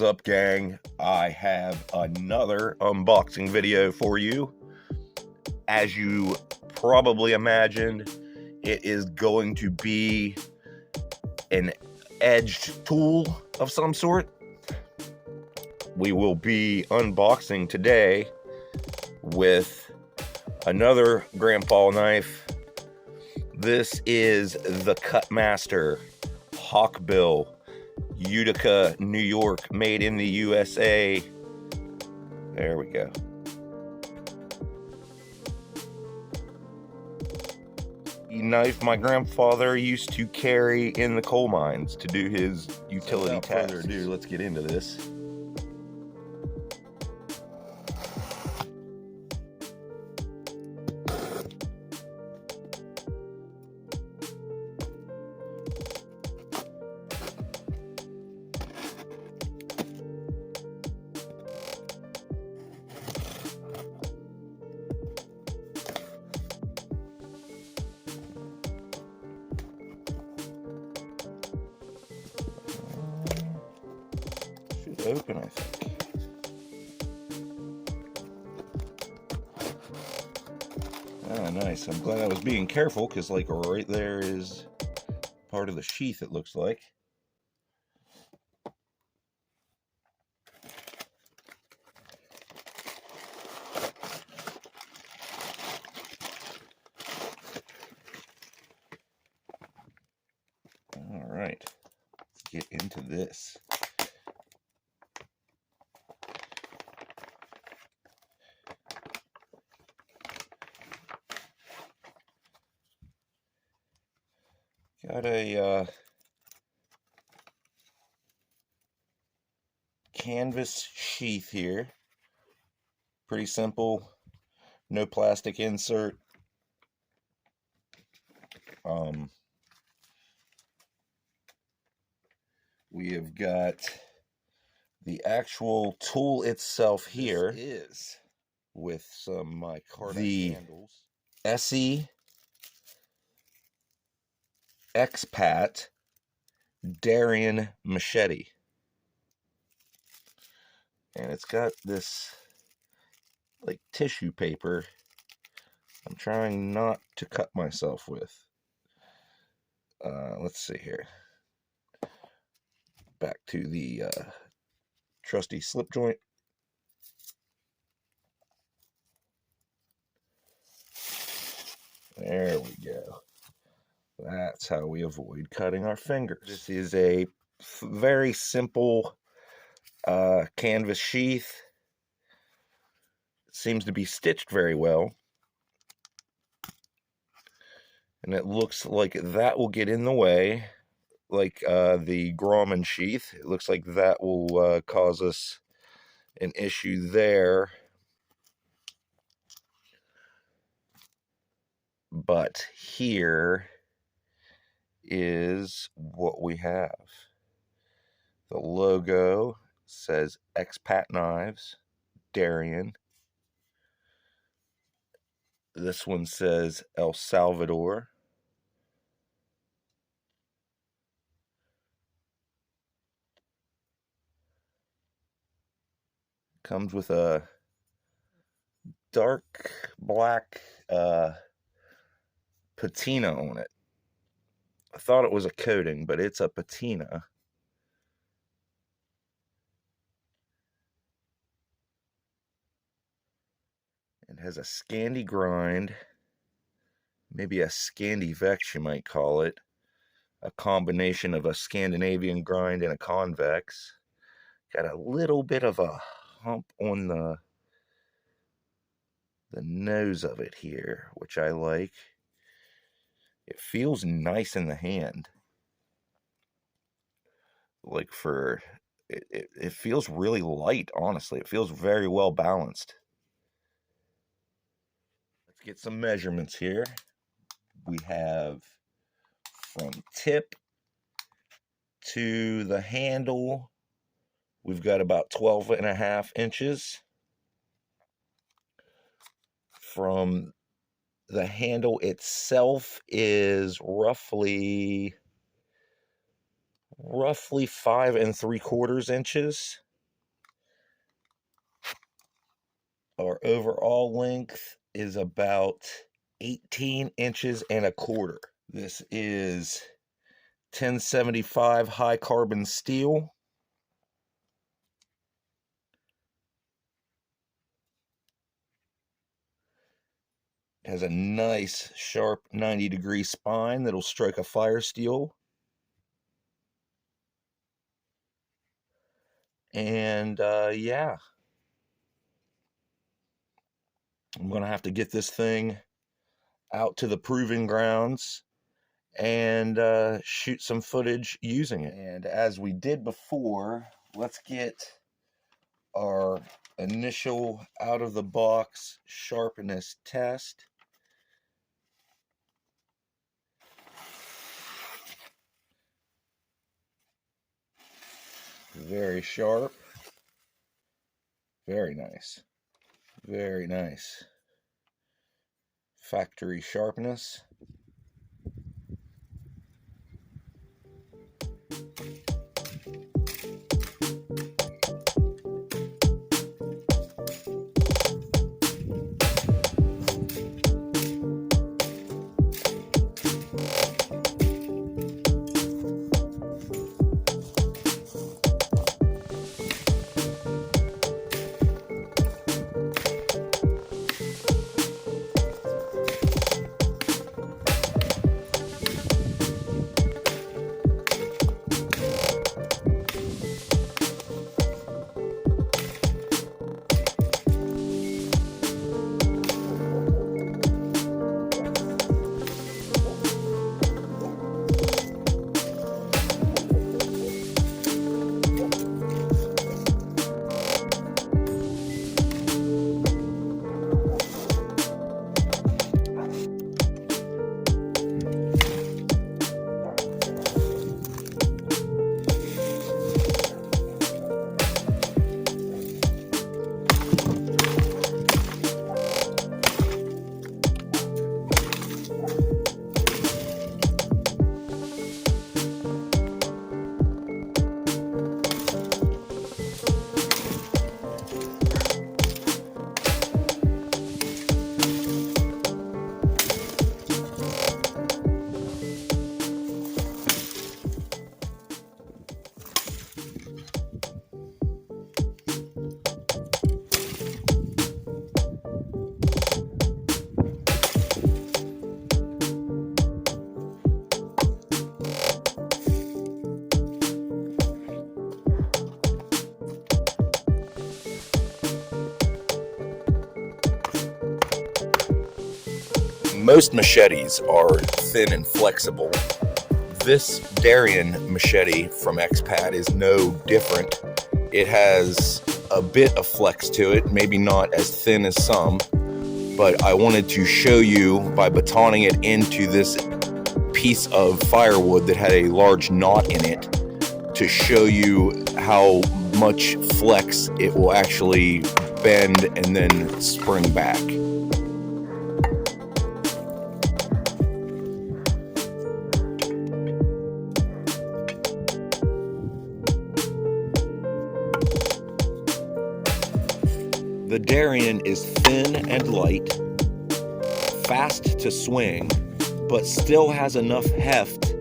is up, gang? I have another unboxing video for you. As you probably imagined, it is going to be an edged tool of some sort. We will be unboxing today with another grandpa knife. This is the Cutmaster Hawkbill, Utica, New York, made in the USA. There we go. The knife my grandfather used to carry in the coal mines to do his utility tasks. Without further ado, let's get into this. Open, I think. Ah, nice. I'm glad I was being careful, because like right there is part of the sheath, it looks like. All right, let's get into this. Got a canvas sheath here. Pretty simple, no plastic insert. We have got the actual tool itself here. This is with some micarta handles. ESEE Expat Darien Machete, and it's got this like tissue paper I'm trying not to cut myself with. Let's see here. Back to the trusty slip joint. There we go. That's how we avoid cutting our fingers. This is a very simple canvas sheath. It seems to be stitched very well. And it looks like that will get in the way, like the Grauman sheath. It looks like that will cause us an issue there. But here is what we have. The logo says Expat Knives, Darien. This one says El Salvador. Comes with a dark black patina on it. I thought it was a coating, but it's a patina. It has a Scandi grind, maybe a Scandi vex you might call it. A combination of a Scandinavian grind and a convex. Got a little bit of a hump on the nose of it here, which I like. It feels nice in the hand. Like it feels really light, honestly. It feels very well balanced. Let's get some measurements here. We have from tip to the handle, we've got about 12.5 inches. From the handle itself is roughly 5 3/4 inches. Our overall length is about 18 inches and a quarter. This is 1075 high carbon steel. It has a nice sharp 90-degree spine that'll strike a fire steel. And yeah, I'm gonna have to get this thing out to the proving grounds and shoot some footage using it. And as we did before, let's get our initial out of the box sharpness test. Very sharp. Very nice. Very nice. Factory sharpness. Most machetes are thin and flexible. This Darien machete from Expat is no different. It has a bit of flex to it, maybe not as thin as some, but I wanted to show you by batoning it into this piece of firewood that had a large knot in it to show you how much flex it will actually bend and then spring back. The Darien is thin and light, fast to swing, but still has enough heft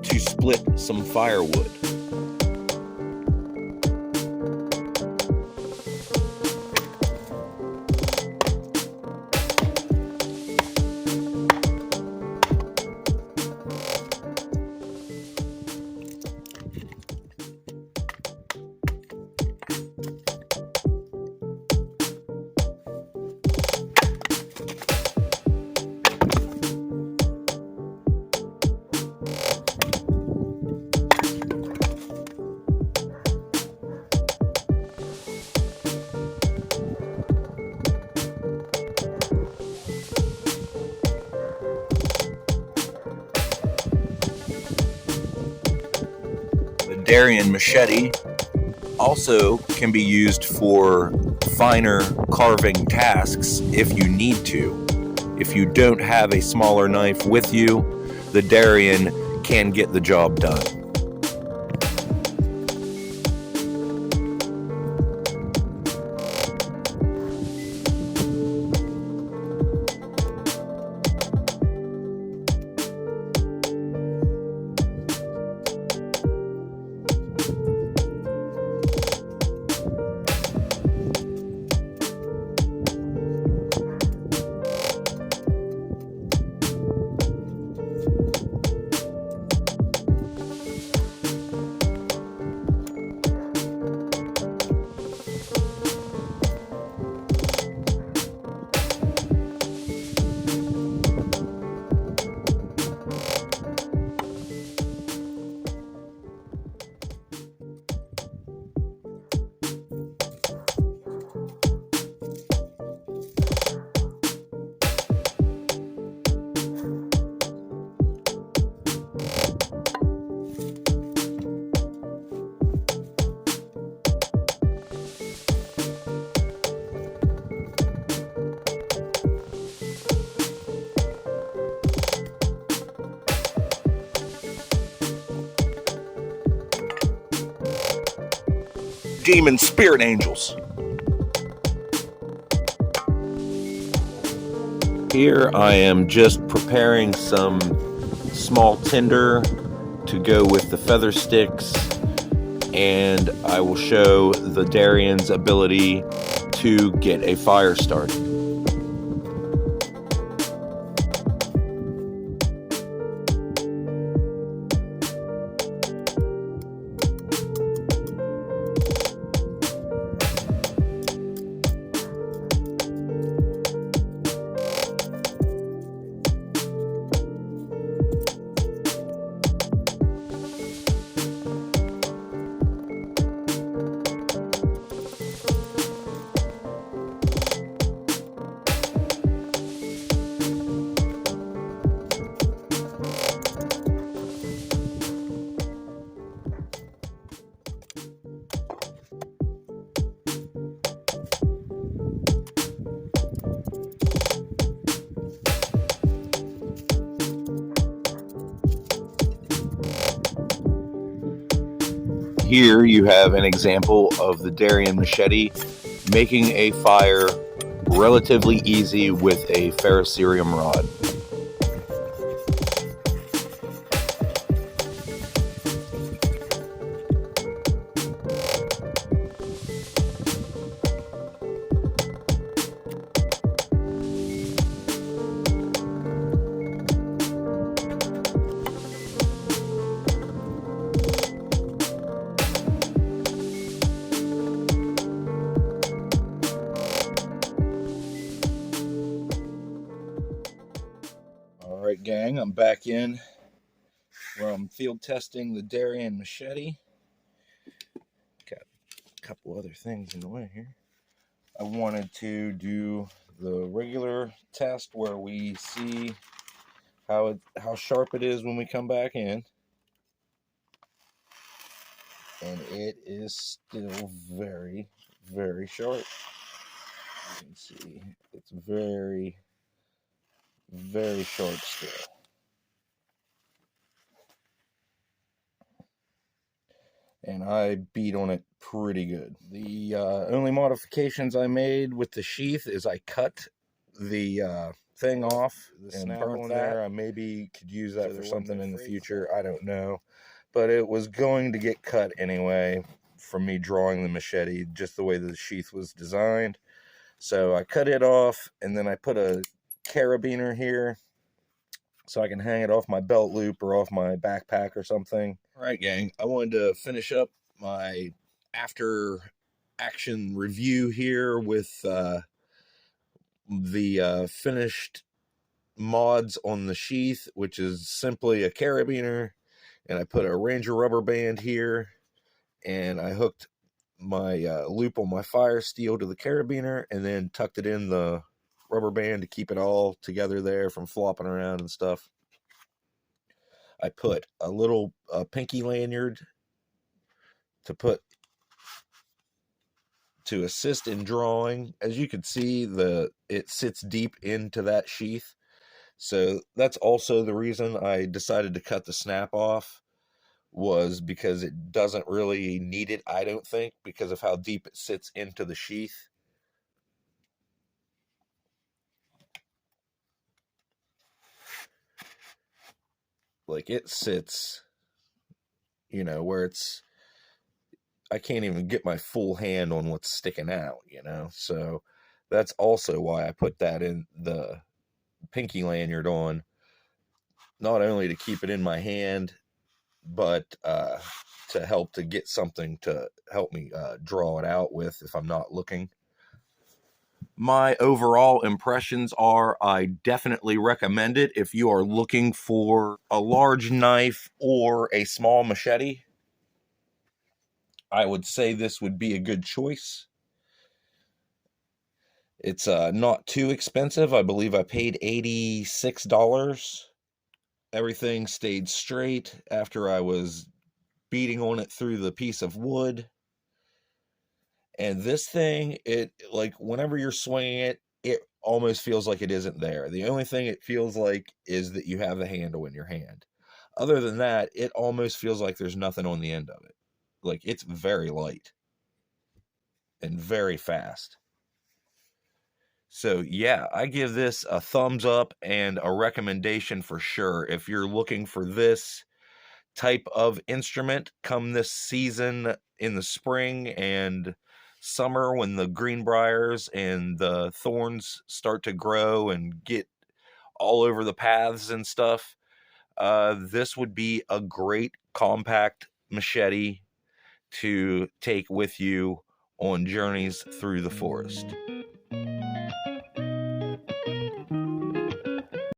to split some firewood. Darien machete also can be used for finer carving tasks if you need to. If you don't have a smaller knife with you, the Darien can get the job done. demon spirit angels. Here I am just preparing some small tinder to go with the feather sticks, and I will show the Darien's ability to get a fire started. Here you have an example of the Darien machete making a fire relatively easy with a ferrocerium rod. Alright gang, I'm back in where I'm field testing the Darien machete. Got a couple other things in the way here. I wanted to do the regular test where we see how sharp it is when we come back in. And it is still very, very sharp. You can see it's very, very sharp still. And I beat on it pretty good. The only modifications I made with the sheath is I cut the thing off and burnt that. I maybe could use that for something in the future. I don't know. But it was going to get cut anyway from me drawing the machete, just the way the sheath was designed. So I cut it off, and then I put a carabiner here so I can hang it off my belt loop or off my backpack or something. All right, gang, I wanted to finish up my after action review here with the finished mods on the sheath, which is simply a carabiner, and I put a Ranger rubber band here, and I hooked my loop on my fire steel to the carabiner, and then tucked it in the rubber band to keep it all together there from flopping around and stuff. I put a little pinky lanyard to assist in drawing. As you can see, it sits deep into that sheath. So that's also the reason I decided to cut the snap off, was because it doesn't really need it, I don't think, because of how deep it sits into the sheath. Like, it sits, where I can't even get my full hand on what's sticking out, so that's also why I put that in the pinky lanyard on, not only to keep it in my hand, but to help to get something to help me draw it out with if I'm not looking. My overall impressions are I definitely recommend it if you are looking for a large knife or a small machete. I would say this would be a good choice. It's not too expensive. I believe I paid $86. Everything stayed straight after I was beating on it through the piece of wood. And this thing, like, whenever you're swinging it, it almost feels like it isn't there. The only thing it feels like is that you have the handle in your hand. Other than that, it almost feels like there's nothing on the end of it. Like, it's very light. and very fast. So yeah, I give this a thumbs up and a recommendation for sure. If you're looking for this type of instrument come this season in the spring and summer when the greenbriers and the thorns start to grow and get all over the paths and stuff, this would be a great compact machete to take with you on journeys through the forest.